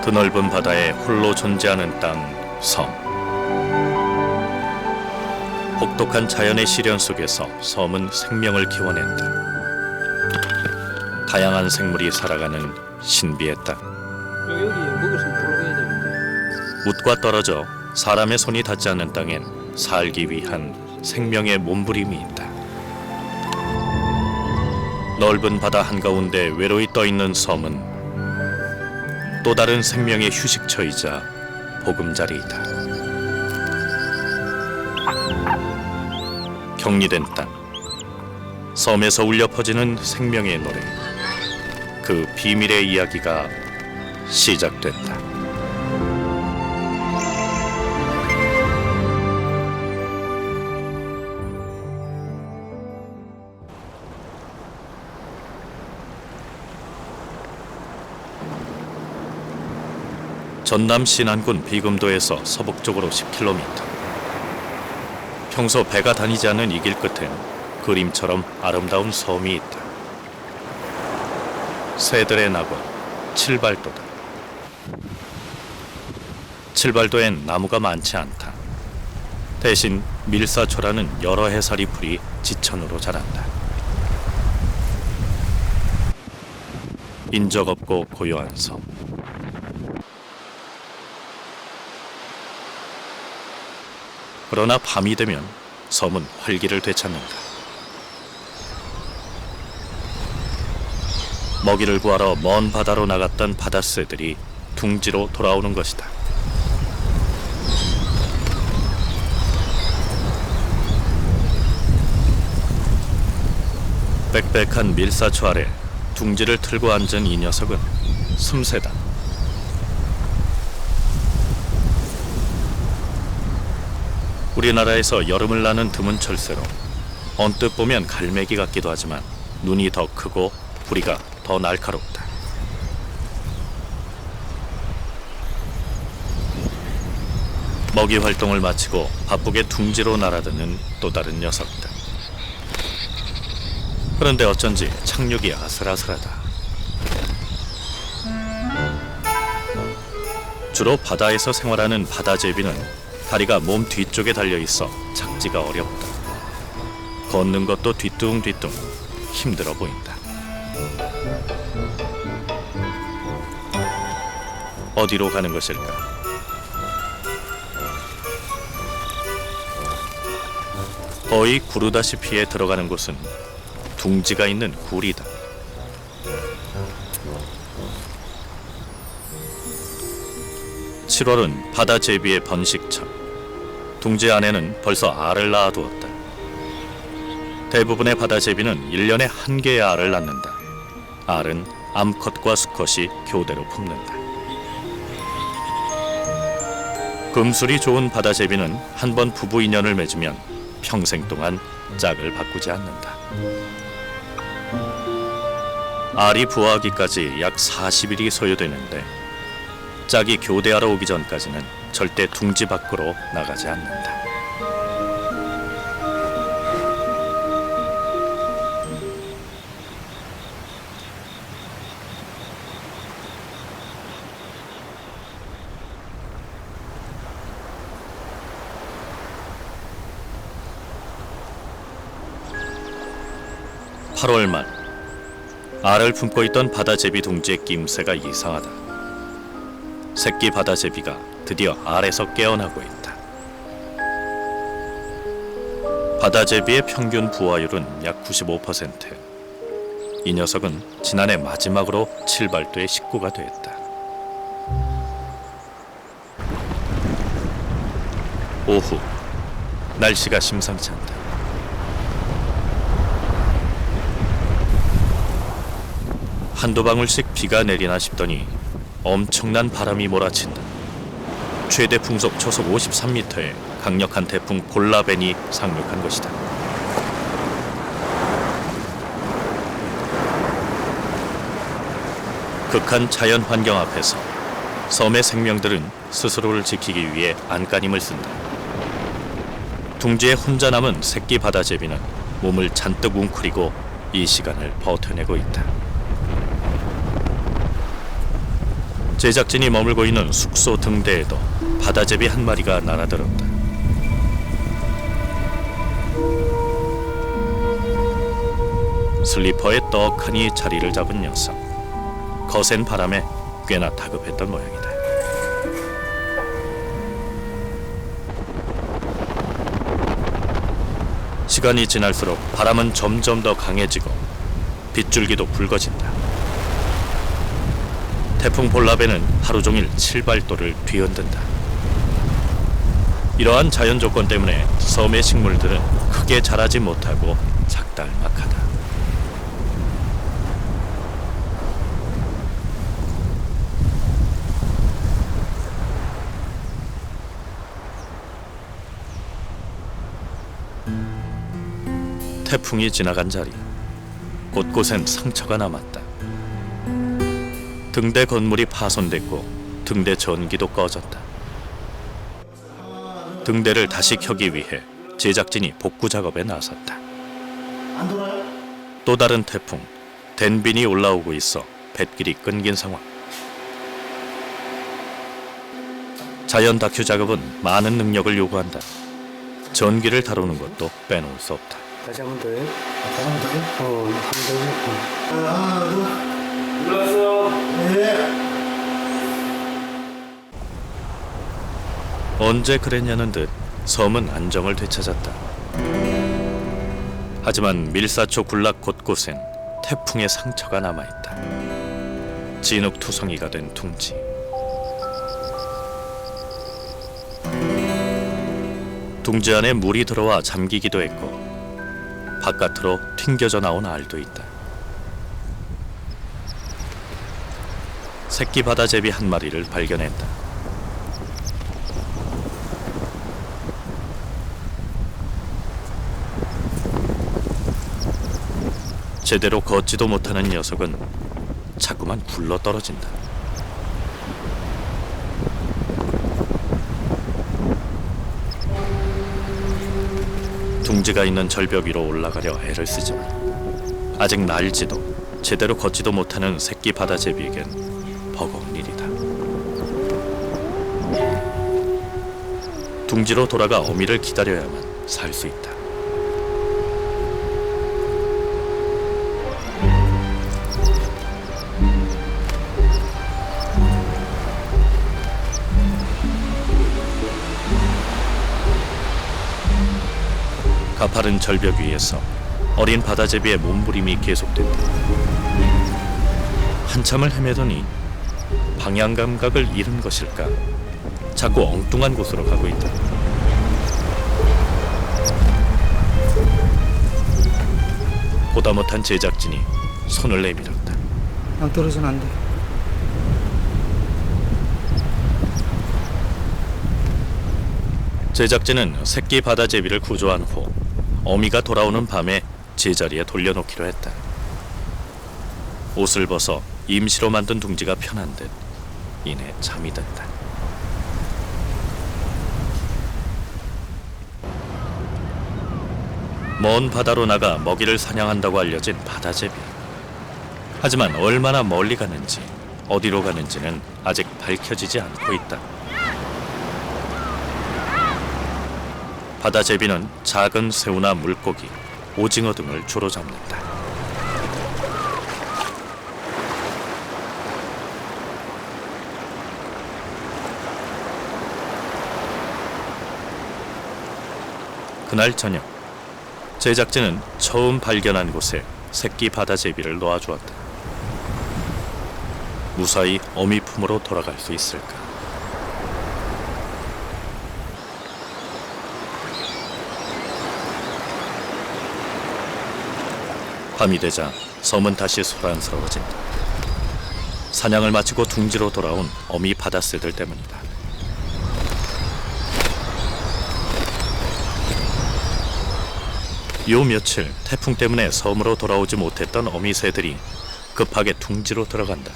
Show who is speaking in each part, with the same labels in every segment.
Speaker 1: 드넓은 바다에 홀로 존재하는 땅, 섬. 혹독한 자연의 시련 속에서 섬은 생명을 키워낸다. 다양한 생물이 살아가는 신비의 땅.
Speaker 2: 여기 먹었으면 불러가야 되는데.
Speaker 1: 웃과 떨어져 사람의 손이 닿지 않는 땅엔 살기 위한 생명의 몸부림이 있다. 넓은 바다 한가운데 외로이 떠있는 섬은 또 다른 생명의 휴식처이자 보금자리이다. 격리된 땅, 섬에서 울려 퍼지는 생명의 노래, 그 비밀의 이야기가 시작된다. 전남 신안군 비금도에서 서북쪽으로 10km. 평소 배가 다니지 않는 이 길 끝엔 그림처럼 아름다운 섬이 있다. 새들의 낙원, 칠발도다. 칠발도엔 나무가 많지 않다. 대신 밀사초라는 여러 해살이 풀이 지천으로 자란다. 인적 없고 고요한 섬. 그러나 밤이 되면 섬은 활기를 되찾는다. 먹이를 구하러 먼 바다로 나갔던 바닷새들이 둥지로 돌아오는 것이다. 빽빽한 밀사초 아래 둥지를 틀고 앉은 이 녀석은 숨새다. 우리나라에서 여름을 나는 드문 철새로 언뜻 보면 갈매기 같기도 하지만 눈이 더 크고 부리가 더 날카롭다. 먹이 활동을 마치고 바쁘게 둥지로 날아드는 또 다른 녀석이다. 그런데 어쩐지 착륙이 아슬아슬하다. 주로 바다에서 생활하는 바다제비는 다리가 몸 뒤쪽에 달려있어 착지가 어렵다. 걷는 것도 뒤뚱뒤뚱 힘들어 보인다. 어디로 가는 것일까? 거의 구르다시피에 들어가는 곳은 둥지가 있는 굴이다. (7월은) 바다제비의 번식철. 둥지 안에는 벌써 알을 낳아두었다. 대부분의 바다제비는 1년에 한 개의 알을 낳는다. 알은 암컷과 수컷이 교대로 품는다. 금술이 좋은 바다제비는 한 번 부부 인연을 맺으면 평생 동안 짝을 바꾸지 않는다. 알이 부화하기까지 약 40일이 소요되는데 짝이 교대하러 오기 전까지는 절대 둥지 밖으로 나가지 않는다. (8월) 말, 알을 품고 있던 바다제비 둥지의 낌새가 이상하다. 새끼 바다제비가 드디어 알에서 깨어나고 있다. 바다제비의 평균 부화율은 약 95%. 이 녀석은 지난해 마지막으로 칠발도의 식구가 됐다. 오후, 날씨가 심상치 않다. 한두 방울씩 비가 내리나 싶더니 엄청난 바람이 몰아친다. 최대 풍속 초속 53m의 강력한 태풍 볼라벤이 상륙한 것이다. 극한 자연 환경 앞에서 섬의 생명들은 스스로를 지키기 위해 안간힘을 쓴다. 둥지에 혼자 남은 새끼 바다제비는 몸을 잔뜩 웅크리고 이 시간을 버텨내고 있다. 제작진이 머물고 있는 숙소 등대에도 바다제비 한 마리가 날아들었다. 슬리퍼에 떡하니 자리를 잡은 녀석. 거센 바람에 꽤나 다급했던 모양이다. 시간이 지날수록 바람은 점점 더 강해지고 빗줄기도 붉어진다. 태풍 볼라베는 하루 종일 칠발도를 뒤흔든다. 이러한 자연 조건 때문에 섬의 식물들은 크게 자라지 못하고 작달막하다. 태풍이 지나간 자리, 곳곳엔 상처가 남았다. 등대 건물이 파손됐고 등대 전기도 꺼졌다. 등대를 다시 켜기 위해 제작진이 복구 작업에 나섰다. 또 다른 태풍, 덴빈이 올라오고 있어 뱃길이 끊긴 상황. 자연 다큐 작업은 많은 능력을 요구한다. 전기를 다루는 것도 빼놓을 수 없다.
Speaker 2: 다시 한 번 더 해.
Speaker 3: 다시 한번 더 해?
Speaker 2: 한 번 더 해.
Speaker 3: 하나, 둘.
Speaker 2: 눌렀어.
Speaker 3: 네.
Speaker 1: 언제 그랬냐는 듯 섬은 안정을 되찾았다. 하지만 밀사초 군락 곳곳엔 태풍의 상처가 남아있다. 진흙투성이가 된 둥지. 둥지 안에 물이 들어와 잠기기도 했고 바깥으로 튕겨져 나온 알도 있다. 새끼 바다제비 한 마리를 발견했다. 제대로 걷지도 못하는 녀석은 자꾸만 굴러 떨어진다. 둥지가 있는 절벽 위로 올라가려 애를 쓰지만 아직 날지도 제대로 걷지도 못하는 새끼 바다제비에겐 버거운 일이다. 둥지로 돌아가 어미를 기다려야만 살 수 있다. 가파른 절벽 위에서 어린 바다제비의 몸부림이 계속된다. 한참을 헤매더니 방향 감각을 잃은 것일까 자꾸 엉뚱한 곳으로 가고 있다. 보다 못한 제작진이 손을 내밀었다.
Speaker 2: 안 떨어져는 안 돼.
Speaker 1: 제작진은 새끼 바다제비를 구조한 후 어미가 돌아오는 밤에 제자리에 돌려놓기로 했다. 옷을 벗어 임시로 만든 둥지가 편한 듯 이내 잠이 든다. 먼 바다로 나가 먹이를 사냥한다고 알려진 바다제비. 하지만 얼마나 멀리 가는지 어디로 가는지는 아직 밝혀지지 않고 있다. 바다제비는 작은 새우나 물고기, 오징어 등을 주로 잡는다. 그날 저녁, 제작진은 처음 발견한 곳에 새끼 바다제비를 놓아주었다. 무사히 어미 품으로 돌아갈 수 있을까? 밤이 되자 섬은 다시 소란스러워진다. 사냥을 마치고 둥지로 돌아온 어미 바다새들 때문이다. 요 며칠 태풍 때문에 섬으로 돌아오지 못했던 어미새들이 급하게 둥지로 들어간다.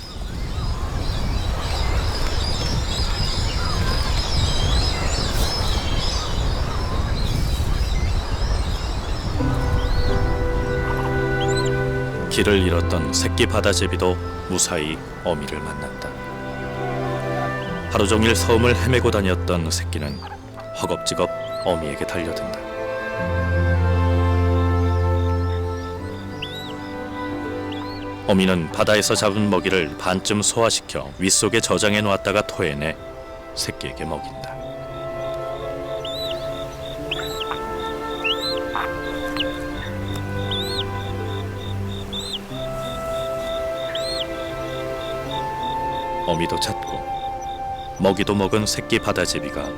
Speaker 1: 길을 잃었던 새끼 바다제비도 무사히 어미를 만났다. 하루 종일 섬을 헤매고 다녔던 새끼는 허겁지겁 어미에게 달려든다. 어미는 바다에서 잡은 먹이를 반쯤 소화시켜 윗속에 저장해 놓았다가 토해내 새끼에게 먹인다. 어미도 잤고 먹이도 먹은 새끼 바다제비가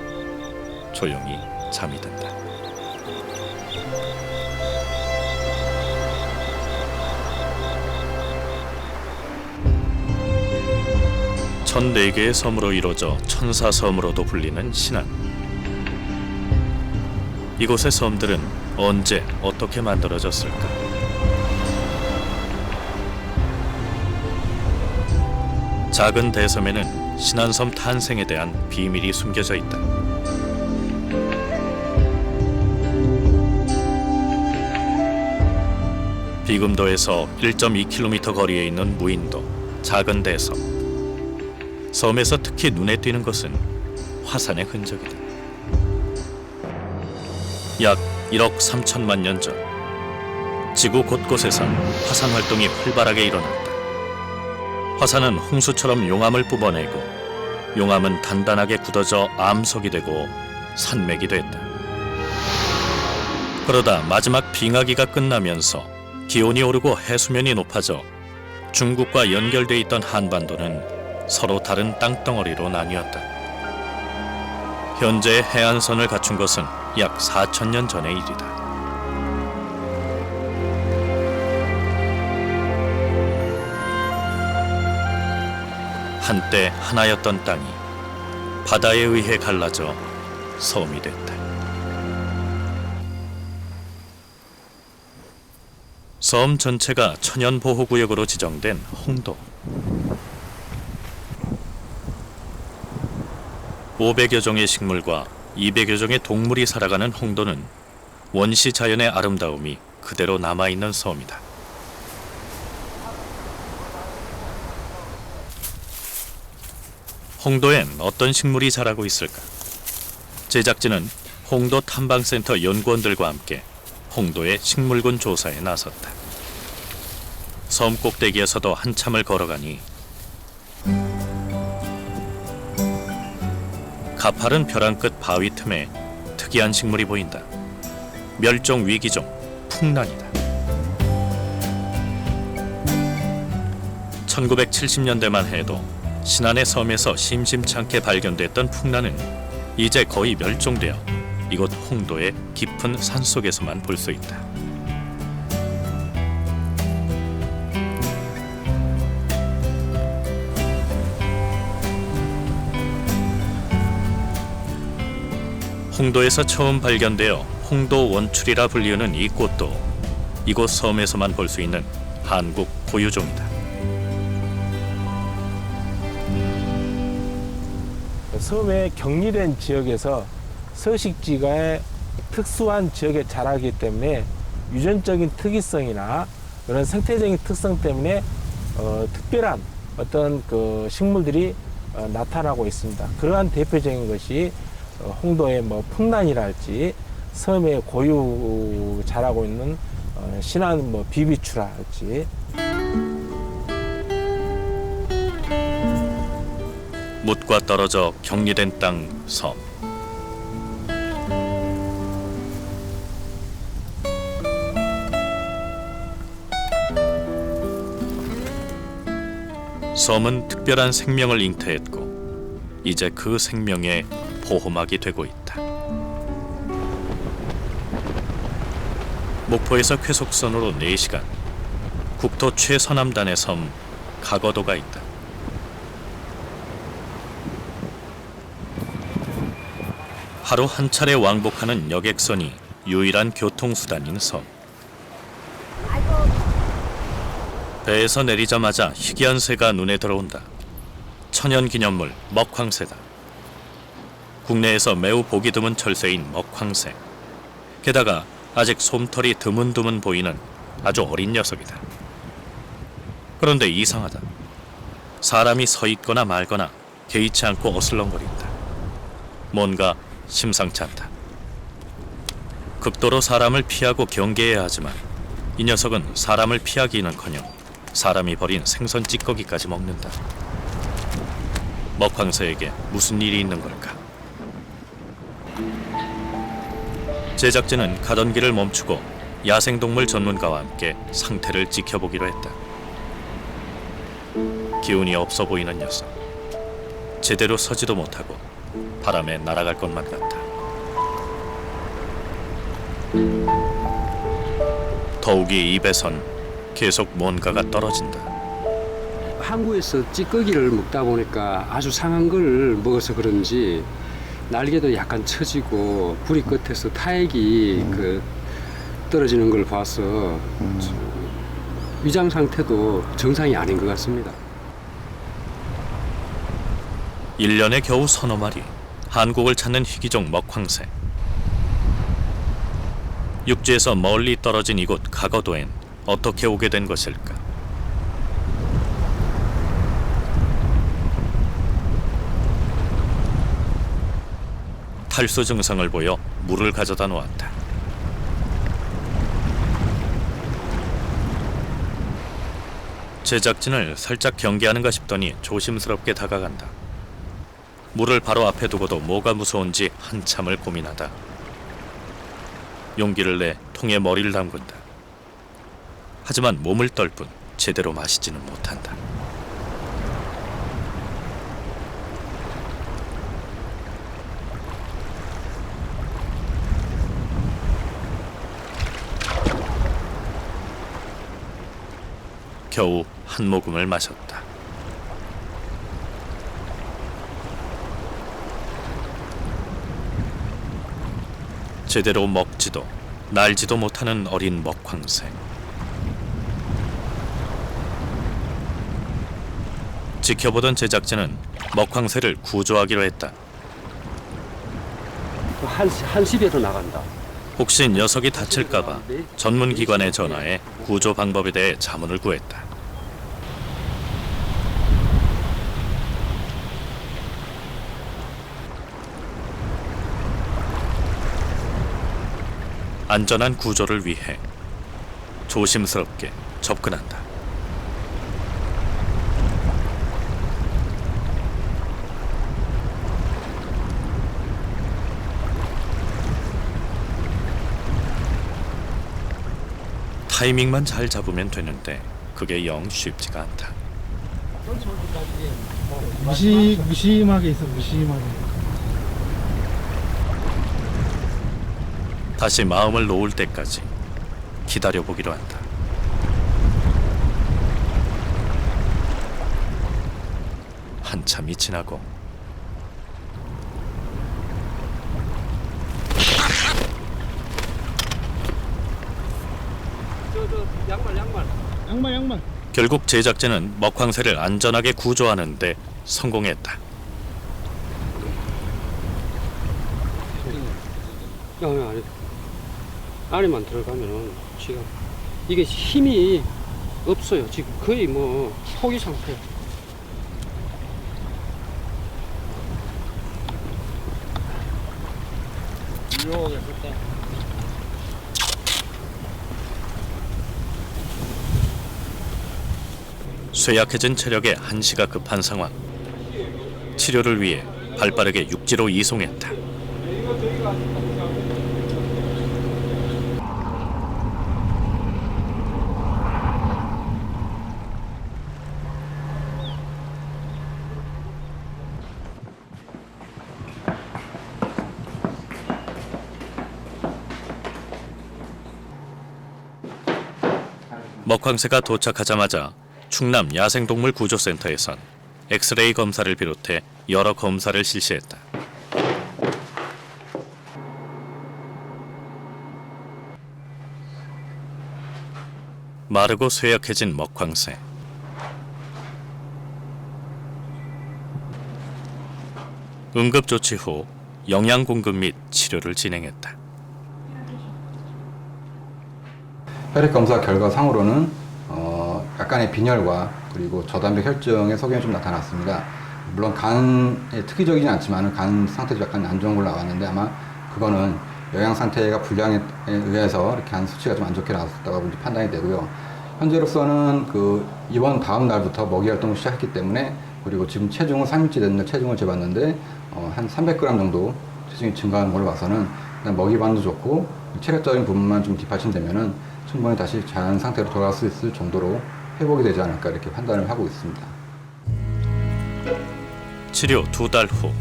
Speaker 1: 조용히 잠이 든다. 천네 개의 섬으로 이루어져 천사섬으로도 불리는 신안. 이곳의 섬들은 언제 어떻게 만들어졌을까? 작은 대섬에는 신안섬 탄생에 대한 비밀이 숨겨져 있다. 비금도에서 1.2km 거리에 있는 무인도 작은 대섬. 섬에서 특히 눈에 띄는 것은 화산의 흔적이다. 약 1억 3천만 년 전, 지구 곳곳에선 화산 활동이 활발하게 일어났다. 화산은 홍수처럼 용암을 뿜어내고 용암은 단단하게 굳어져 암석이 되고 산맥이 됐다. 그러다 마지막 빙하기가 끝나면서 기온이 오르고 해수면이 높아져 중국과 연결돼 있던 한반도는 서로 다른 땅덩어리로 나뉘었다. 현재의 해안선을 갖춘 것은 약 4천년 전의 일이다. 한때 하나였던 땅이 바다에 의해 갈라져 섬이 됐다. 섬 전체가 천연보호구역으로 지정된 홍도. 500여 종의 식물과 200여 종의 동물이 살아가는 홍도는 원시 자연의 아름다움이 그대로 남아있는 섬이다. 홍도엔 어떤 식물이 자라고 있을까? 제작진은 홍도 탐방센터 연구원들과 함께 홍도의 식물군 조사에 나섰다. 섬 꼭대기에서도 한참을 걸어가니 가파른 벼랑 끝 바위 틈에 특이한 식물이 보인다. 멸종 위기종 풍란이다. 1970년대만 해도 신안의 섬에서 심심찮게 발견됐던 풍란은 이제 거의 멸종되어 이곳 홍도의 깊은 산속에서만 볼 수 있다. 홍도에서 처음 발견되어 홍도 원출이라 불리우는 이 꽃도 이곳 섬에서만 볼 수 있는 한국 고유종이다.
Speaker 4: 섬의 격리된 지역에서 서식지가 특수한 지역에 자라기 때문에 유전적인 특이성이나 그런 생태적인 특성 때문에 특별한 어떤 그 식물들이 나타나고 있습니다. 그러한 대표적인 것이 홍도의 뭐 풍란이랄지 섬에 고유 자라고 있는 신안 뭐 비비추랄지.
Speaker 1: 못과 떨어져 격리된 땅 섬. 섬은 특별한 생명을 잉태했고 이제 그 생명의 보호막이 되고 있다. 목포에서 쾌속선으로 4시간, 국토 최서남단의 섬 가거도가 있다. 하루 한 차례 왕복하는 여객선이 유일한 교통수단인 섬. 배에서 내리자마자 희귀한 새가 눈에 들어온다. 천연기념물 먹황새다. 국내에서 매우 보기 드문 철새인 먹황새. 게다가 아직 솜털이 드문드문 보이는 아주 어린 녀석이다. 그런데 이상하다. 사람이 서 있거나 말거나 개의치 않고 어슬렁거린다. 뭔가 심상치 않다. 극도로 사람을 피하고 경계해야 하지만 이 녀석은 사람을 피하기는커녕 사람이 버린 생선 찌꺼기까지 먹는다. 먹황새에게 무슨 일이 있는 걸까? 제작진은 가던 길을 멈추고 야생동물 전문가와 함께 상태를 지켜보기로 했다. 기운이 없어 보이는 녀석. 제대로 서지도 못하고 바람에 날아갈 것만 같다. 더욱이 입에선 계속 뭔가가 떨어진다.
Speaker 5: 항구에서 찌꺼기를 먹다 보니까 아주 상한 걸 먹어서 그런지 날개도 약간 처지고 부리 끝에서 타액이 떨어지는 걸 봐서 위장 상태도 정상이 아닌 것 같습니다.
Speaker 1: 1년에 겨우 서너 마리, 한국을 찾는 희귀종 먹황새. 육지에서 멀리 떨어진 이곳 가거도엔 어떻게 오게 된 것일까? 탈수 증상을 보여 물을 가져다 놓았다. 제작진을 살짝 경계하는가 싶더니 조심스럽게 다가간다. 물을 바로 앞에 두고도 뭐가 무서운지 한참을 고민하다. 용기를 내 통에 머리를 담근다. 하지만 몸을 떨 뿐 제대로 마시지는 못한다. 겨우 한 모금을 마셨다. 제대로 먹지도 날지도 못하는 어린 먹황새. 지켜보던 제작진은 먹황새를 구조하기로 했다.
Speaker 5: 한 시비로 나간다.
Speaker 1: 혹시 녀석이 다칠까봐 전문기관에 전화해 구조 방법에 대해 자문을 구했다. 안전한 구조를 위해 조심스럽게 접근한다. 타이밍만 잘 잡으면 되는데 그게 영 쉽지가 않다.
Speaker 2: 무심하게 있어, 무심하게.
Speaker 1: 다시 마음을 놓을 때까지 기다려보기로 한다. 한참이 지나고
Speaker 2: 양말.
Speaker 1: 결국 제작진은 먹황새를 안전하게 구조하는데 성공했다.
Speaker 5: 안에만 들어가면은 지금 이게 힘이 없어요. 지금 거의 뭐 포기 상태.
Speaker 1: 쇠약해진 체력에 한시가 급한 상황. 치료를 위해 발빠르게 육지로 이송했다. 먹황새가 도착하자마자 충남 야생동물 구조센터에선 엑스레이 검사를 비롯해 여러 검사를 실시했다. 마르고 쇠약해진 먹황새. 응급조치 후 영양 공급 및 치료를 진행했다.
Speaker 6: 혈액 검사 결과상으로는 약간의 빈혈과 그리고 저단백 혈증의 소견이 좀 나타났습니다. 물론 간에 특이적이진 않지만 간 상태도 약간 안 좋은 걸로 나왔는데 아마 그거는 영양 상태가 불량에 의해서 이렇게 간 수치가 좀 안 좋게 나왔다고 판단이 되고요. 현재로서는 그 입원 다음 날부터 먹이 활동을 시작했기 때문에 그리고 지금 체중은 3일째 됐는 날 체중을 재봤는데 한 300g 정도 체중이 증가하는 걸로 봐서는 그냥 먹이 반도 좋고 체력적인 부분만 좀 뒷받침되면은 충분히 다시 자연 상태로 돌아갈 수 있을 정도로 회복이 되지 않을까 이렇게 판단을 하고 있습니다.
Speaker 1: 치료 2달 후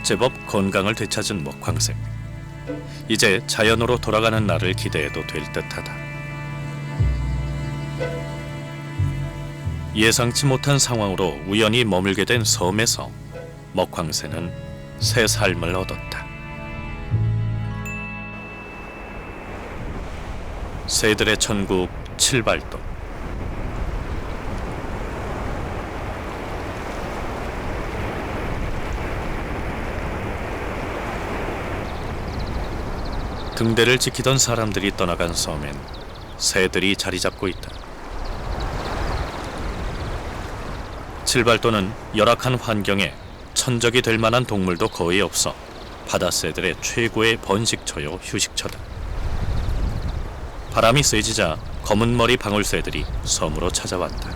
Speaker 1: 제법 건강을 되찾은 먹황새. 이제 자연으로 돌아가는 날을 기대해도 될 듯하다. 예상치 못한 상황으로 우연히 머물게 된 섬에서 먹황새는 새 삶을 얻었다. 새들의 천국 칠발도. 등대를 지키던 사람들이 떠나간 섬엔 새들이 자리 잡고 있다. 칠발도는 열악한 환경에 천적이 될 만한 동물도 거의 없어 바다새들의 최고의 번식처요 휴식처다. 바람이 세지자 검은 머리 방울새들이 섬으로 찾아왔다.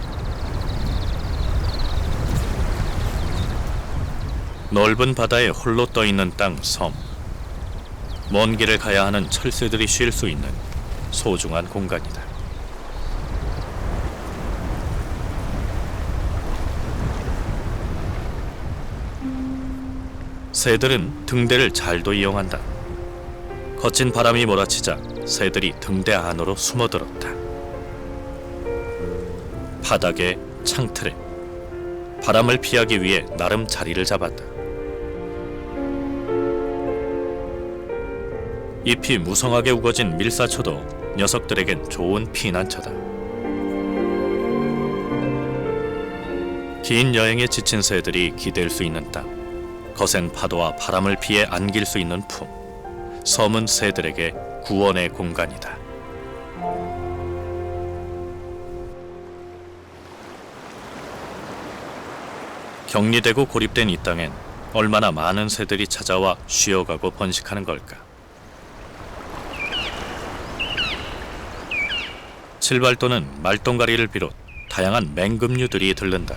Speaker 1: 넓은 바다에 홀로 떠있는 땅 섬. 먼 길을 가야 하는 철새들이 쉴 수 있는 소중한 공간이다. 새들은 등대를 잘도 이용한다. 거친 바람이 몰아치자 새들이 등대 안으로 숨어들었다. 바닥에 창틀에 바람을 피하기 위해 나름 자리를 잡았다. 잎이 무성하게 우거진 밀사초도 녀석들에겐 좋은 피난처다. 긴 여행에 지친 새들이 기댈 수 있는 땅, 거센 파도와 바람을 피해 안길 수 있는 품, 섬은 새들에게 구원의 공간이다. 격리되고 고립된 이 땅엔 얼마나 많은 새들이 찾아와 쉬어가고 번식하는 걸까. 칠발도는 말똥가리를 비롯 다양한 맹금류들이 들른다.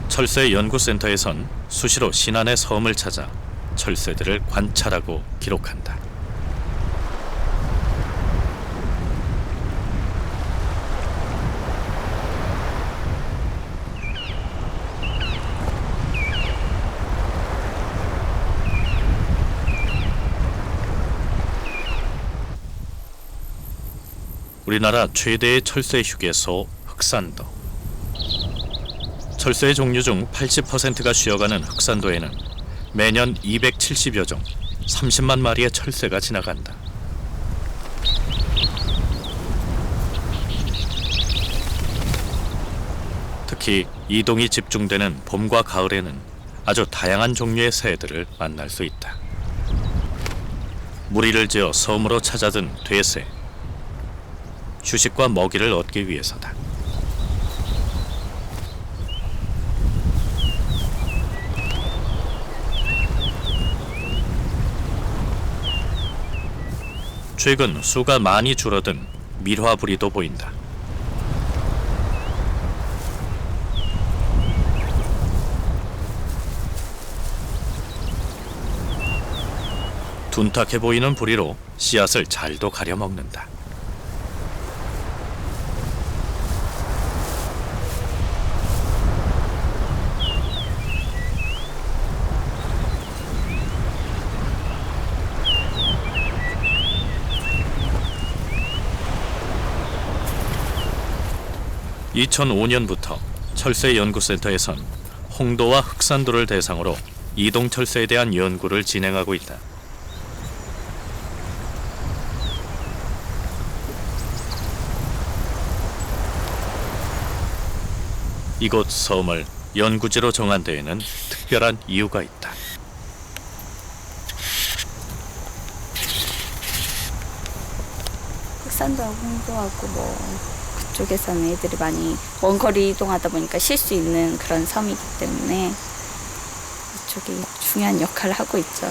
Speaker 1: 철새 연구센터에선 수시로 신안의 섬을 찾아 철새들을 관찰하고 기록한다. 우리나라 최대의 철새 휴게소 흑산도. 철새의 종류 중 80%가 쉬어가는 흑산도에는 매년 270여 종, 30만 마리의 철새가 지나간다. 특히 이동이 집중되는 봄과 가을에는 아주 다양한 종류의 새들을 만날 수 있다. 무리를 지어 섬으로 찾아든 돼새. 휴식과 먹이를 얻기 위해서다. 최근 수가 많이 줄어든 밀화부리도 보인다. 둔탁해 보이는 부리로 씨앗을 잘도 가려 먹는다. (2005년부터) 철새연구센터에선 홍도와 흑산도를 대상으로 이동철새에 대한 연구를 진행하고 있다. 이곳 섬을 연구지로 정한 데에는 특별한 이유가 있다.
Speaker 7: 흑산도하고 홍도하고 뭐 쪽에서는 애들이 많이 먼 거리 이동하다 보니까 쉴 수 있는 그런 섬이기 때문에 이쪽이 중요한 역할을 하고 있죠.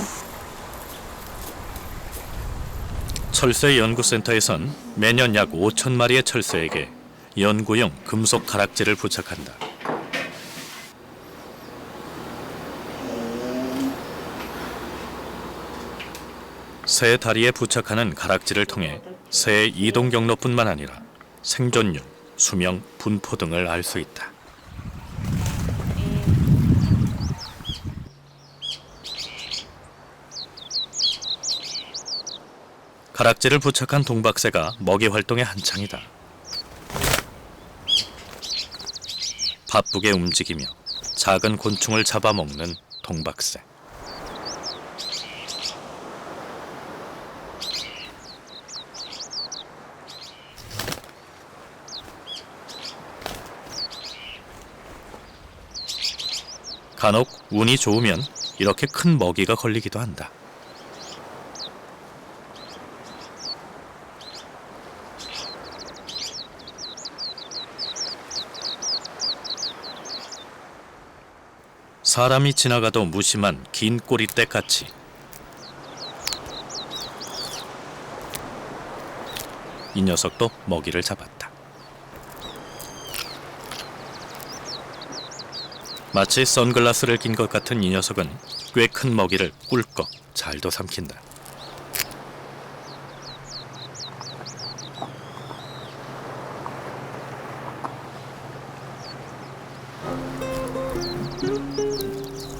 Speaker 1: 철새 연구센터에선 매년 약 5천 마리의 철새에게 연구용 금속 가락지를 부착한다. 새 다리에 부착하는 가락지를 통해 새의 이동 경로뿐만 아니라 생존율, 수명, 분포 등을 알 수 있다. 가락지를 부착한 동박새가 먹이 활동에 한창이다. 바쁘게 움직이며 작은 곤충을 잡아먹는 동박새. 간혹 운이 좋으면 이렇게 큰 먹이가 걸리기도 한다. 사람이 지나가도 무심한 긴 꼬리떼같이 이 녀석도 먹이를 잡았다. 마치 선글라스를 낀 것 같은 이 녀석은 꽤 큰 먹이를 꿀꺽 잘도 삼킨다.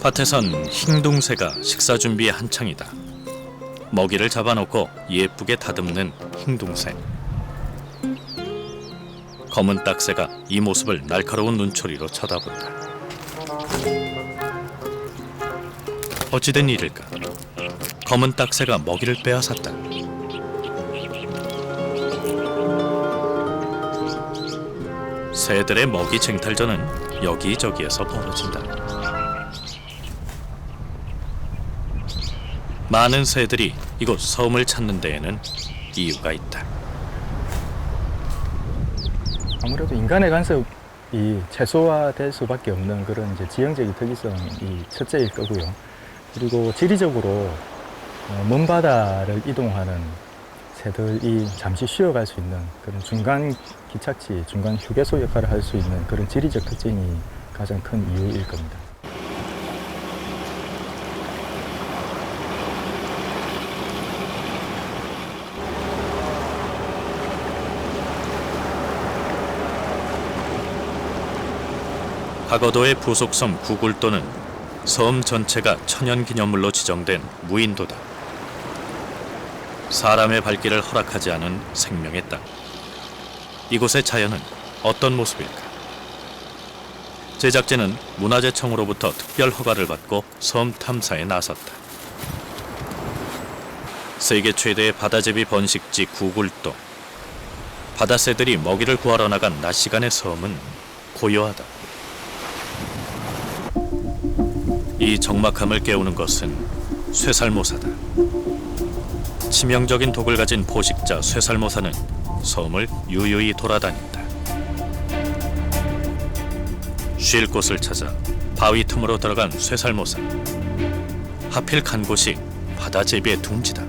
Speaker 1: 밭에선 흰둥새가 식사 준비에 한창이다. 먹이를 잡아놓고 예쁘게 다듬는 흰둥새. 검은 딱새가 이 모습을 날카로운 눈초리로 쳐다본다. 어찌된 일일까? 검은 딱새가 먹이를 빼앗았다. 새들의 먹이 쟁탈전은 여기저기에서 벌어진다. 많은 새들이 이곳 섬을 찾는 데에는 이유가 있다.
Speaker 8: 아무래도 인간의 간섭이 최소화될 수밖에 없는 그런 이제 지형적인 특이성이 첫째일 거고요. 그리고 지리적으로 먼 바다를 이동하는 새들이 잠시 쉬어갈 수 있는 그런 중간 기착지, 중간 휴게소 역할을 할 수 있는 그런 지리적 특징이 가장 큰 이유일 겁니다.
Speaker 1: 가거도의 부속섬 구굴도는 섬 전체가 천연기념물로 지정된 무인도다. 사람의 발길을 허락하지 않은 생명의 땅. 이곳의 자연은 어떤 모습일까? 제작진은 문화재청으로부터 특별 허가를 받고 섬 탐사에 나섰다. 세계 최대의 바다제비 번식지 구굴도. 바다새들이 먹이를 구하러 나간 낮 시간의 섬은 고요하다. 이 적막함을 깨우는 것은 쇠살모사다. 치명적인 독을 가진 포식자 쇠살모사는 섬을 유유히 돌아다닌다. 쉴 곳을 찾아 바위 틈으로 들어간 쇠살모사. 하필 간 곳이 바다제비의 둥지다.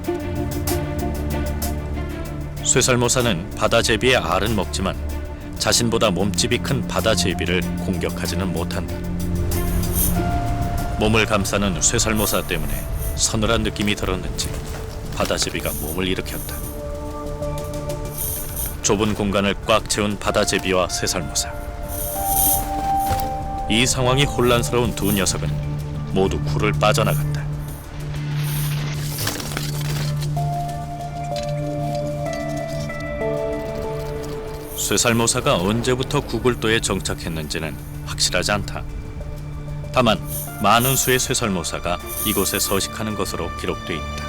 Speaker 1: 쇠살모사는 바다제비의 알은 먹지만 자신보다 몸집이 큰 바다제비를 공격하지는 못한다. 몸을 감싸는 쇠살모사 때문에 서늘한 느낌이 들었는지 바다제비가 몸을 일으켰다. 좁은 공간을 꽉 채운 바다제비와 쇠살모사. 이 상황이 혼란스러운 두 녀석은 모두 굴을 빠져나간다. 쇠살모사가 언제부터 구굴도에 정착했는지는 확실하지 않다. 다만 많은 수의 쇠살모사가 이곳에 서식하는 것으로 기록돼 있다.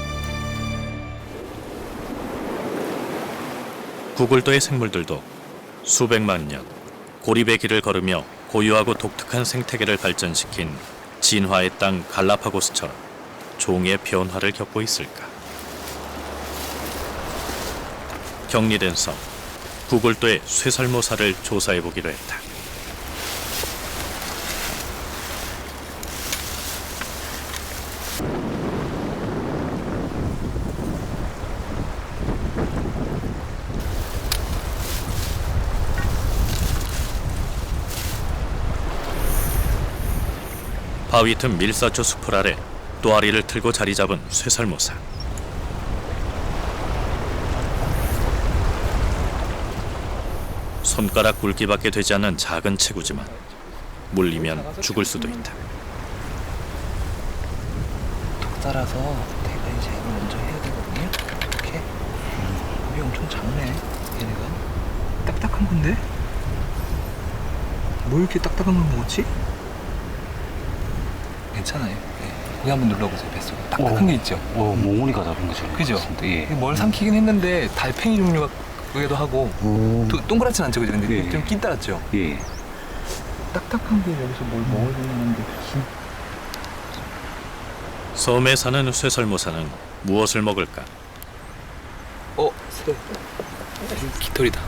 Speaker 1: 구굴도의 생물들도 수백만 년 고립의 길을 걸으며 고유하고 독특한 생태계를 발전시킨 진화의 땅 갈라파고스처럼 종의 변화를 겪고 있을까? 격리된 섬, 구골도의 쇠설모사를 조사해 보기로 했다. 바위 틈 밀사초 숲을 아래 또아리를 틀고 자리 잡은 쇠설모사. 손가락 굵기밖에 되지 않는 작은 체구지만 물리면 죽을 수도 있다.
Speaker 9: 독 따라서 대가리 제거를 먼저 해야 되거든요. 이렇게. 물이 엄청 작네. 얘네가 딱딱한 건데? 뭐 이렇게 딱딱한 걸 먹었지? 괜찮아요. 예. 고기 한번 눌러보세요. 뱃속에 딱딱한 게 있죠.
Speaker 10: 몽우리가 잡은 거죠.
Speaker 9: 그죠?
Speaker 10: 예.
Speaker 9: 뭘 삼키긴 했는데 달팽이 종류가 그기도 하고 동그랗진 않죠, 그죠? 근데
Speaker 10: 예.
Speaker 9: 좀 낀따랐죠.
Speaker 10: 예.
Speaker 9: 딱딱한 게 여기서 뭘 먹어주는데
Speaker 1: 섬에 사는 쇠설모사는 무엇을 먹을까?
Speaker 9: 새. 깃털이다.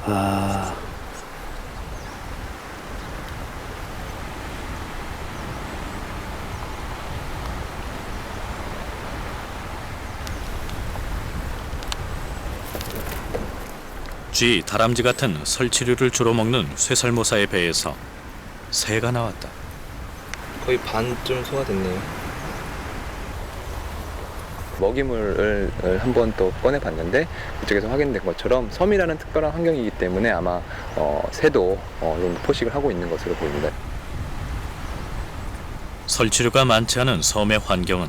Speaker 10: 아.
Speaker 1: 쥐, 다람쥐 같은 설치류를 주로 먹는 쇠설모사의 배에서 새가 나왔다.
Speaker 9: 거의 반쯤 소화됐네요.
Speaker 11: 먹이물을 한번 또 꺼내봤는데 그쪽에서 확인된 것처럼 섬이라는 특별한 환경이기 때문에 아마 새도 좀 포식을 하고 있는 것으로 보입니다.
Speaker 1: 설치류가 많지 않은 섬의 환경은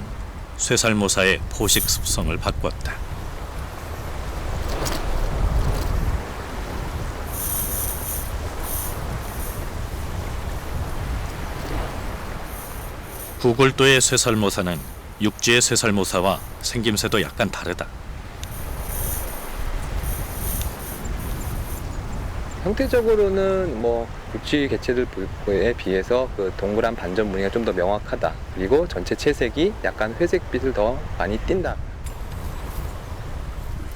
Speaker 1: 쇠설모사의 포식 습성을 바꿨다. 구골도의 쇠설모사는 육지의 쇠설모사와 생김새도 약간 다르다.
Speaker 11: 형태적으로는 육지 개체들에 비해서 그 동그란 반전 무늬가 좀 더 명확하다. 그리고 전체 채색이 약간 회색빛을 더 많이 띈다.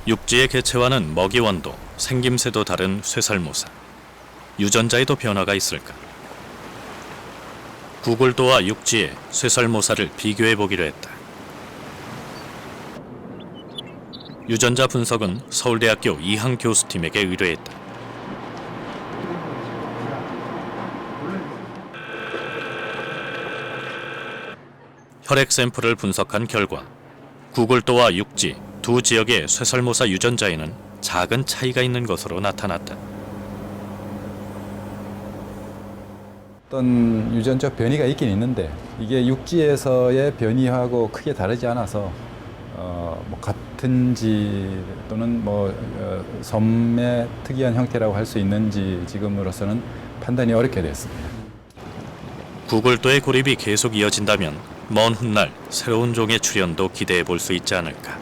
Speaker 1: 육지의 개체와는 먹이 원도, 생김새도 다른 쇠설모사. 유전자에도 변화가 있을까? 구골도와 육지의 쇠설모사를 비교해 보기로 했다. 유전자 분석은 서울대학교 이항 교수팀에게 의뢰했다. 혈액 샘플을 분석한 결과 구골도와 육지 두 지역의 쇠설모사 유전자에는 작은 차이가 있는 것으로 나타났다.
Speaker 6: 어떤 유전적 변이가 있긴 있는데 이게 육지에서의 변이하고 크게 다르지 않아서 같은지 또는 섬의 특이한 형태라고 할 수 있는지 지금으로서는 판단이 어렵게 됐습니다.
Speaker 1: 구골도의 고립이 계속 이어진다면 먼 훗날 새로운 종의 출현도 기대해 볼 수 있지 않을까.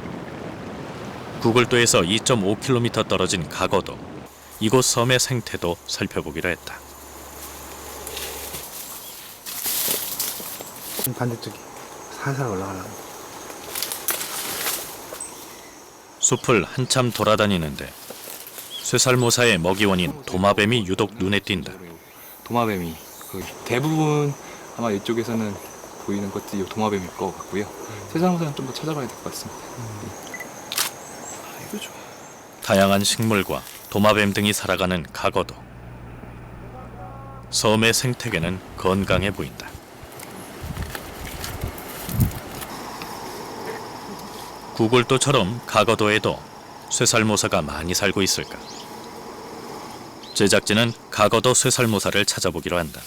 Speaker 1: 구골도에서 2.5km 떨어진 가거도, 이곳 섬의 생태도 살펴보기로 했다.
Speaker 3: 반대쪽이 살살 올라가려고.
Speaker 1: 숲을 한참 돌아다니는데 쇠설모사의 먹이원인 도마뱀이 유독 눈에 띈다.
Speaker 9: 도마뱀이 대부분 아마 이쪽에서는 보이는 것들이 도마뱀일 것 같고요. 세상사는 좀 더 찾아봐야 될 것 같습니다. 이거 좋아.
Speaker 1: 다양한 식물과 도마뱀 등이 살아가는 가거도. 섬의 생태계는 건강해 보인다. 구골도처럼 가거도에도 쇠설모사가 많이 살고 있을까? 제작진은 가거도 쇠설모사를 찾아보기로 한다.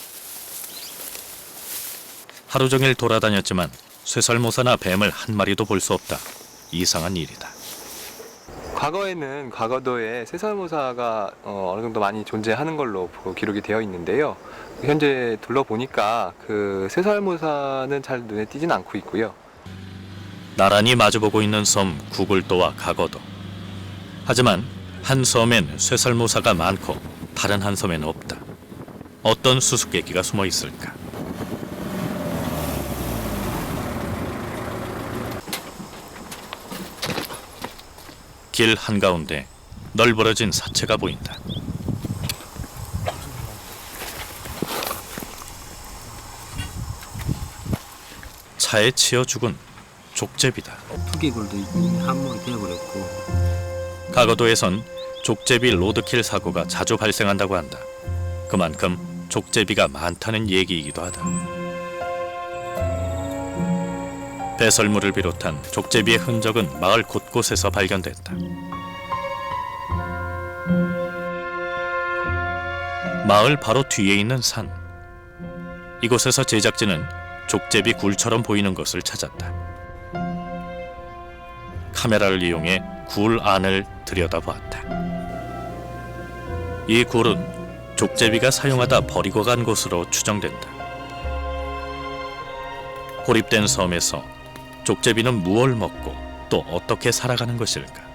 Speaker 1: 하루 종일 돌아다녔지만 쇠설모사나 뱀을 한 마리도 볼 수 없다. 이상한 일이다.
Speaker 11: 과거에는 가거도에 쇠설모사가 어느 정도 많이 존재하는 걸로 기록이 되어 있는데요. 현재 둘러보니까 그 쇠설모사는 잘 눈에 띄진 않고 있고요.
Speaker 1: 나란히 마주보고 있는 섬 구골도와 가거도. 하지만 한 섬엔 쇠설모사가 많고 다른 한 섬에는 없다. 어떤 수수께끼가 숨어 있을까? 길 한가운데 널브러진 사체가 보인다. 차에 치여 죽은 족제비다.
Speaker 9: 투기골도 함몰이 되어버렸고.
Speaker 1: 가거도에선 족제비 로드킬 사고가 자주 발생한다고 한다. 그만큼 족제비가 많다는 얘기이기도 하다. 배설물을 비롯한 족제비의 흔적은 마을 곳곳에서 발견됐다. 마을 바로 뒤에 있는 산. 이곳에서 제작진은 족제비 굴처럼 보이는 것을 찾았다. 카메라를 이용해 굴 안을 들여다보았다. 이 굴은 족제비가 사용하다 버리고 간 곳으로 추정된다. 고립된 섬에서 족제비는 무엇을 먹고 또 어떻게 살아가는 것일까?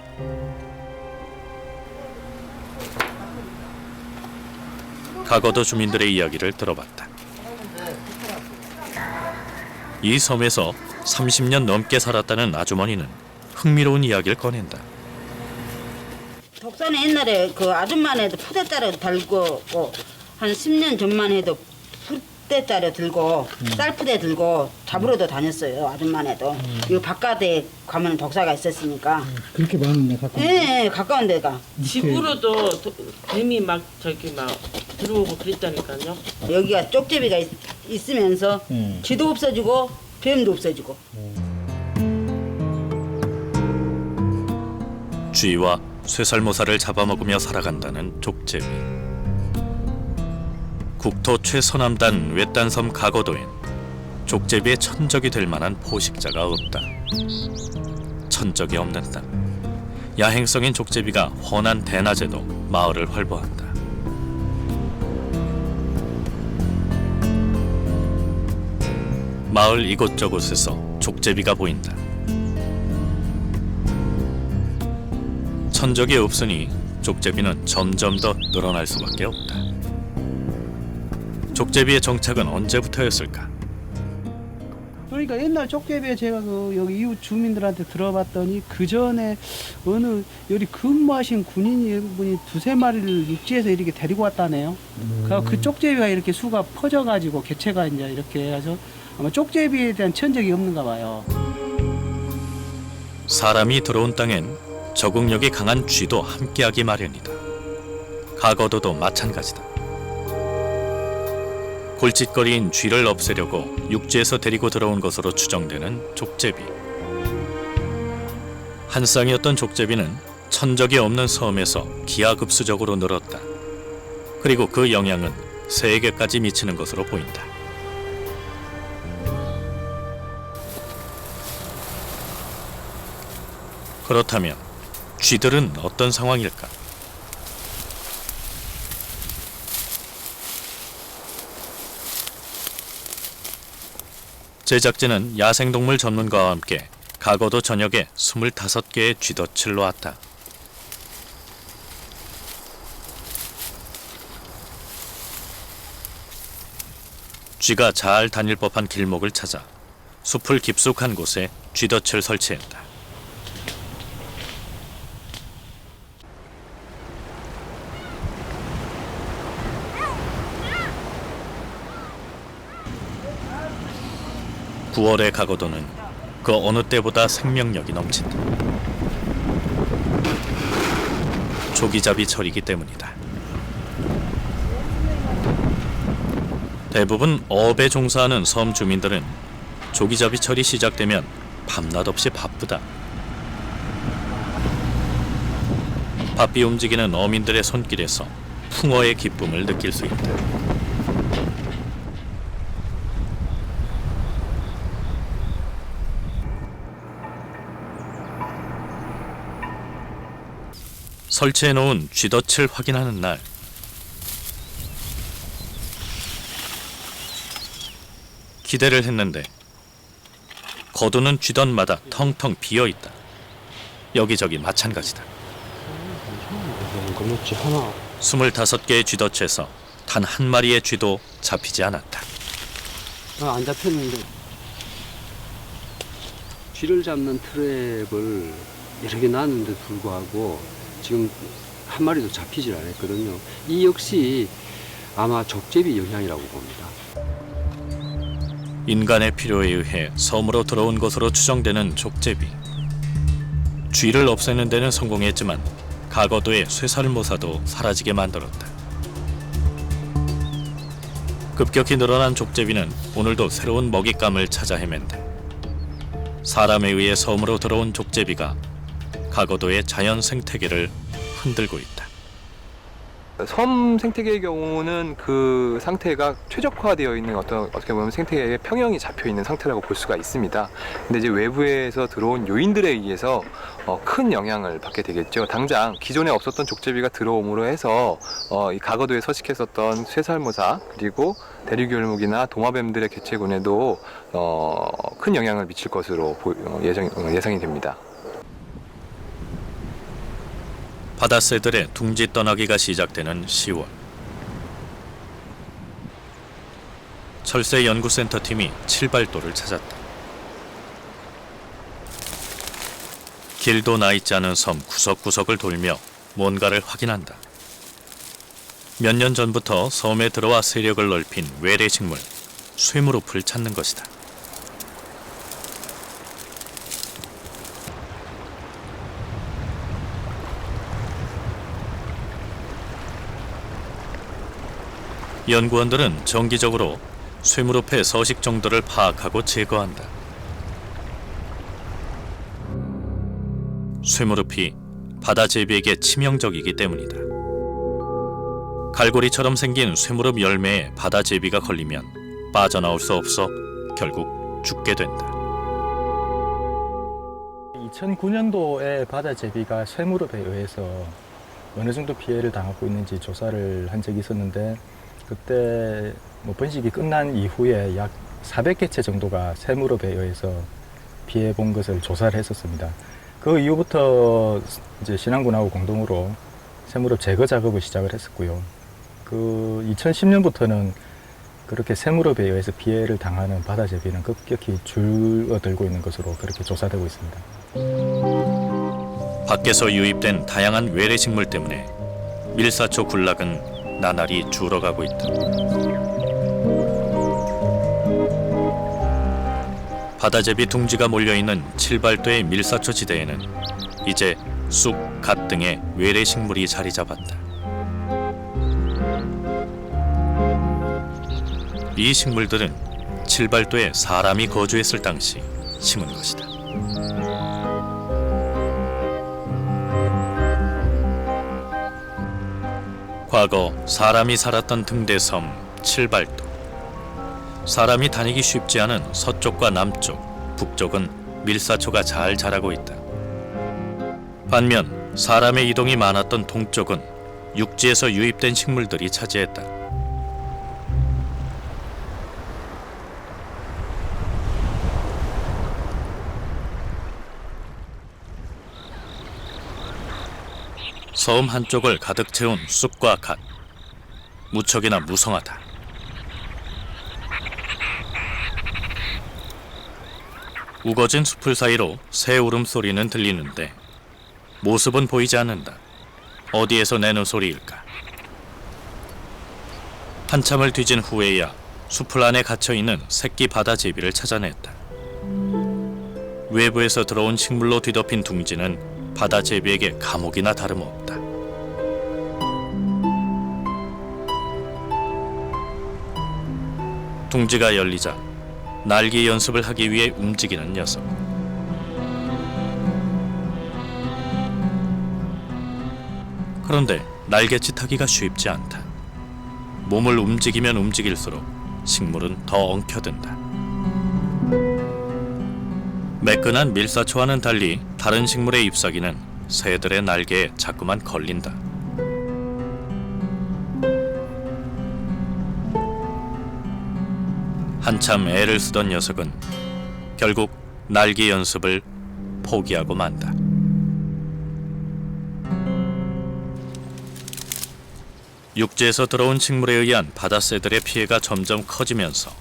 Speaker 1: 가거도 주민들의 이야기를 들어봤다. 이 섬에서 30년 넘게 살았다는 아주머니는 흥미로운 이야기를 꺼낸다.
Speaker 10: 독산에 옛날에 그 아줌마네도 푸대자루 달고 한 10년 전만 해도 푸대자루 들고 쌀푸대 들고 잡으러도 다녔어요. 아줌마네도. 이 바깥에 가면 독사가 있었으니까.
Speaker 2: 그렇게 많은데 가까운 데?
Speaker 10: 네, 가까운 데가.
Speaker 12: 집으로도 뱀이 막 저기 막 들어오고 그랬다니까요.
Speaker 10: 여기가 쪽제비가 있으면서 쥐도 없어지고 뱀도 없어지고.
Speaker 1: 쥐와 쇠살모사를 잡아먹으며 살아간다는 족제비. 국토 최서남단 외딴섬 가거도엔 족제비의 천적이 될 만한 포식자가 없다. 천적이 없는 땅. 야행성인 족제비가 훤한 대낮에도 마을을 활보한다. 마을 이곳저곳에서 족제비가 보인다. 천적이 없으니 족제비는 점점 더 늘어날 수밖에 없다. 족제비의 정착은 언제부터였을까?
Speaker 2: 그러니까 옛날 쪽제비에 제가 여기 이웃 주민들한테 들어봤더니 그 전에 어느 여기 근무하신 군인분이 2-3마리를 육지에서 이렇게 데리고 왔다네요. 그 쪽제비가 이렇게 수가 퍼져가지고 개체가 이제 이렇게 해서 아마 쪽제비에 대한 천적이 없는가 봐요.
Speaker 1: 사람이 들어온 땅엔 적응력이 강한 쥐도 함께하기 마련이다. 가거도도 마찬가지다. 골칫거리인 쥐를 없애려고 육지에서 데리고 들어온 것으로 추정되는 족제비. 한 쌍이었던 족제비는 천적이 없는 섬에서 기하급수적으로 늘었다. 그리고 그 영향은 세계까지 미치는 것으로 보인다. 그렇다면 쥐들은 어떤 상황일까? 제작진은 야생동물 전문가와 함께 가거도 전역에 25개의 쥐덫을 놓았다. 쥐가 잘 다닐 법한 길목을 찾아 숲을 깊숙한 곳에 쥐덫을 설치했다. (9월의) 가거도는 그 어느 때보다 생명력이 넘친다. 조기잡이철이기 때문이다. 대부분 어업에 종사하는 섬 주민들은 조기잡이철이 시작되면 밤낮 없이 바쁘다. 바삐 움직이는 어민들의 손길에서 풍어의 기쁨을 느낄 수 있다. 설치해놓은 쥐덫을 확인하는 날, 기대를 했는데 거두는 쥐덫마다 텅텅 비어있다. 여기저기 마찬가지다. 25개의 쥐덫에서 단 한 마리의 쥐도 잡히지 않았다.
Speaker 5: 안 잡혔는데 쥐를 잡는 트랩을 여러 개 놨는데 불구하고 지금 한 마리도 잡히질 않았거든요. 이 역시 아마 족제비 영향이라고 봅니다.
Speaker 1: 인간의 필요에 의해 섬으로 들어온 것으로 추정되는 족제비. 쥐를 없애는 데는 성공했지만 가거도의 쇠살모사도 사라지게 만들었다. 급격히 늘어난 족제비는 오늘도 새로운 먹잇감을 찾아 헤맨다. 사람에 의해 섬으로 들어온 족제비가 가거도의 자연 생태계를 흔들고 있다.
Speaker 11: 섬 생태계의 경우는 그 상태가 최적화되어 있는 어떻게 보면 생태계의 평형이 잡혀 있는 상태라고 볼 수가 있습니다. 근데 이제 외부에서 들어온 요인들에 의해서 큰 영향을 받게 되겠죠. 당장 기존에 없었던 족제비가 들어옴으로 해서 이 가거도에 서식했었던 쇠살모사 그리고 대륙열무기나 도마뱀들의 개체군에도 큰 영향을 미칠 것으로 예상이 됩니다.
Speaker 1: 바다새들의 둥지 떠나기가 시작되는 10월. 철새연구센터 팀이 칠발도를 찾았다. 길도 나 있지 않은 섬 구석구석을 돌며 뭔가를 확인한다. 몇 년 전부터 섬에 들어와 세력을 넓힌 외래식물, 쇠무릎을 찾는 것이다. 연구원들은 정기적으로 쇠무릎의 서식 정도를 파악하고 제거한다. 쇠무릎이 바다제비에게 치명적이기 때문이다. 갈고리처럼 생긴 쇠무릎 열매에 바다제비가 걸리면 빠져나올 수 없어 결국 죽게 된다.
Speaker 8: 2009년도에 바다제비가 쇠무릎에 의해서 어느 정도 피해를 당하고 있는지 조사를 한 적이 있었는데, 그때 번식이 끝난 이후에 약 400개체 정도가 쇠무릎에 의해서 피해 본 것을 조사를 했었습니다. 그 이후부터 이제 신안군하고 공동으로 쇠무릎 제거 작업을 시작을 했었고요. 그 2010년부터는 그렇게 쇠무릎에 의해서 피해를 당하는 바다제비는 급격히 줄어들고 있는 것으로 그렇게 조사되고 있습니다.
Speaker 1: 밖에서 유입된 다양한 외래식물 때문에 밀사초 군락은 나날이 줄어가고 있다. 바다제비 둥지가 몰려있는 칠발도의 밀사초 지대에는 이제 쑥, 갓 등의 외래식물이 자리 잡았다. 이 식물들은 칠발도에 사람이 거주했을 당시 심은 것이다. 과거 사람이 살았던 등대섬 칠발도. 사람이 다니기 쉽지 않은 서쪽과 남쪽, 북쪽은 밀사초가 잘 자라고 있다. 반면 사람의 이동이 많았던 동쪽은 육지에서 유입된 식물들이 차지했다. 섬 한쪽을 가득 채운 쑥과 갓, 무척이나 무성하다. 우거진 숲을 사이로 새 울음소리는 들리는데 모습은 보이지 않는다. 어디에서 내는 소리일까? 한참을 뒤진 후에야 숲을 안에 갇혀있는 새끼 바다제비를 찾아냈다. 외부에서 들어온 식물로 뒤덮인 둥지는 바다제비에게 감옥이나 다름없다. 둥지가 열리자 날개 연습을 하기 위해 움직이는 녀석. 그런데 날갯짓 하기가 쉽지 않다. 몸을 움직이면 움직일수록 식물은 더 엉켜든다. 매끈한 밀사초와는 달리 다른 식물의 잎사귀는 새들의 날개에 자꾸만 걸린다. 한참 애를 쓰던 녀석은 결국 날개 연습을 포기하고 만다. 육지에서 들어온 식물에 의한 바다새들의 피해가 점점 커지면서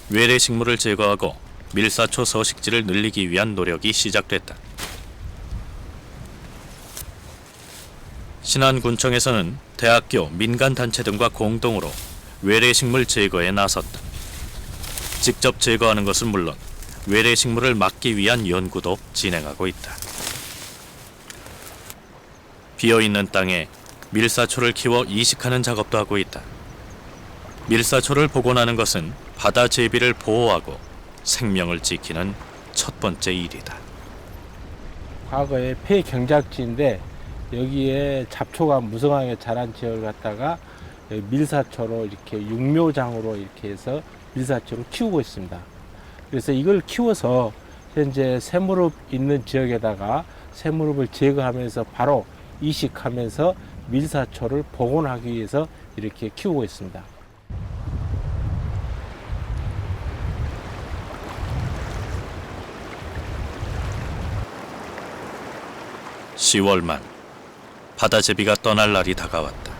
Speaker 1: 외래 식물을 제거하고 밀사초 서식지를 늘리기 위한 노력이 시작됐다. 신안군청에서는 대학교, 민간단체 등과 공동으로 외래식물 제거에 나섰다. 직접 제거하는 것은 물론 외래식물을 막기 위한 연구도 진행하고 있다. 비어있는 땅에 밀사초를 키워 이식하는 작업도 하고 있다. 밀사초를 복원하는 것은 바다 제비를 보호하고 생명을 지키는 첫 번째 일이다.
Speaker 4: 과거에 폐경작지인데 여기에 잡초가 무성하게 자란 지역을 갖다가 밀사초로 이렇게 육묘장으로 이렇게 해서 밀사초를 키우고 있습니다. 그래서 이걸 키워서 현재 새무릎 있는 지역에다가 새무릎을 제거하면서 바로 이식하면서 밀사초를 복원하기 위해서 이렇게 키우고 있습니다.
Speaker 1: (10월) 말 바다제비가 떠날 날이 다가왔다.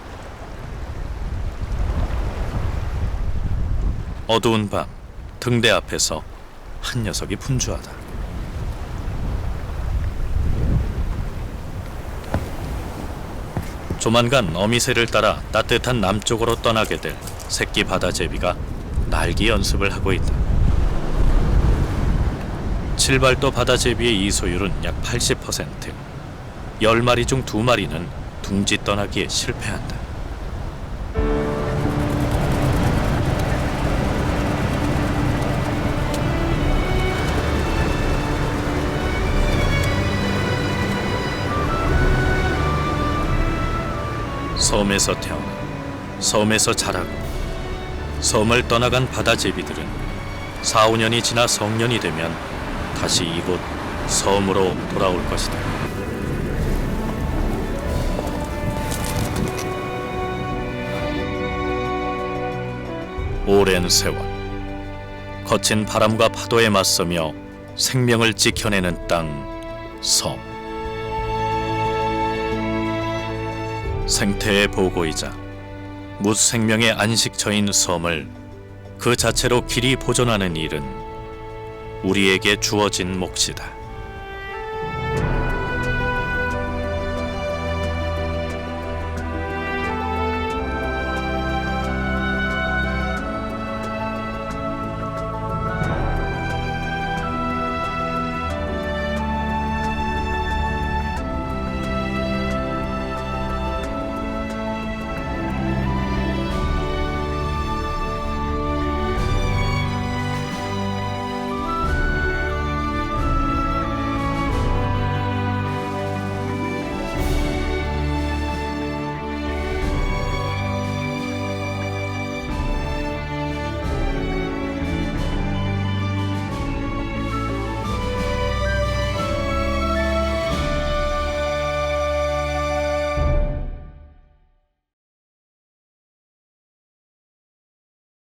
Speaker 1: 어두운 밤 등대 앞에서 한 녀석이 분주하다. 조만간 어미새를 따라 따뜻한 남쪽으로 떠나게 될 새끼 바다제비가 날기 연습을 하고 있다. 칠발도 바다제비의 이소율은 약 80%. 10마리 중 2마리는 둥지 떠나기에 실패한다. 섬에서 태어나 섬에서 자라고 섬을 떠나간 바다제비들은 4, 5년이 지나 성년이 되면 다시 이곳 섬으로 돌아올 것이다. 오랜 세월 거친 바람과 파도에 맞서며 생명을 지켜내는 땅, 섬. 생태의 보고이자 무생명의 안식처인 섬을 그 자체로 길이 보존하는 일은 우리에게 주어진 몫이다.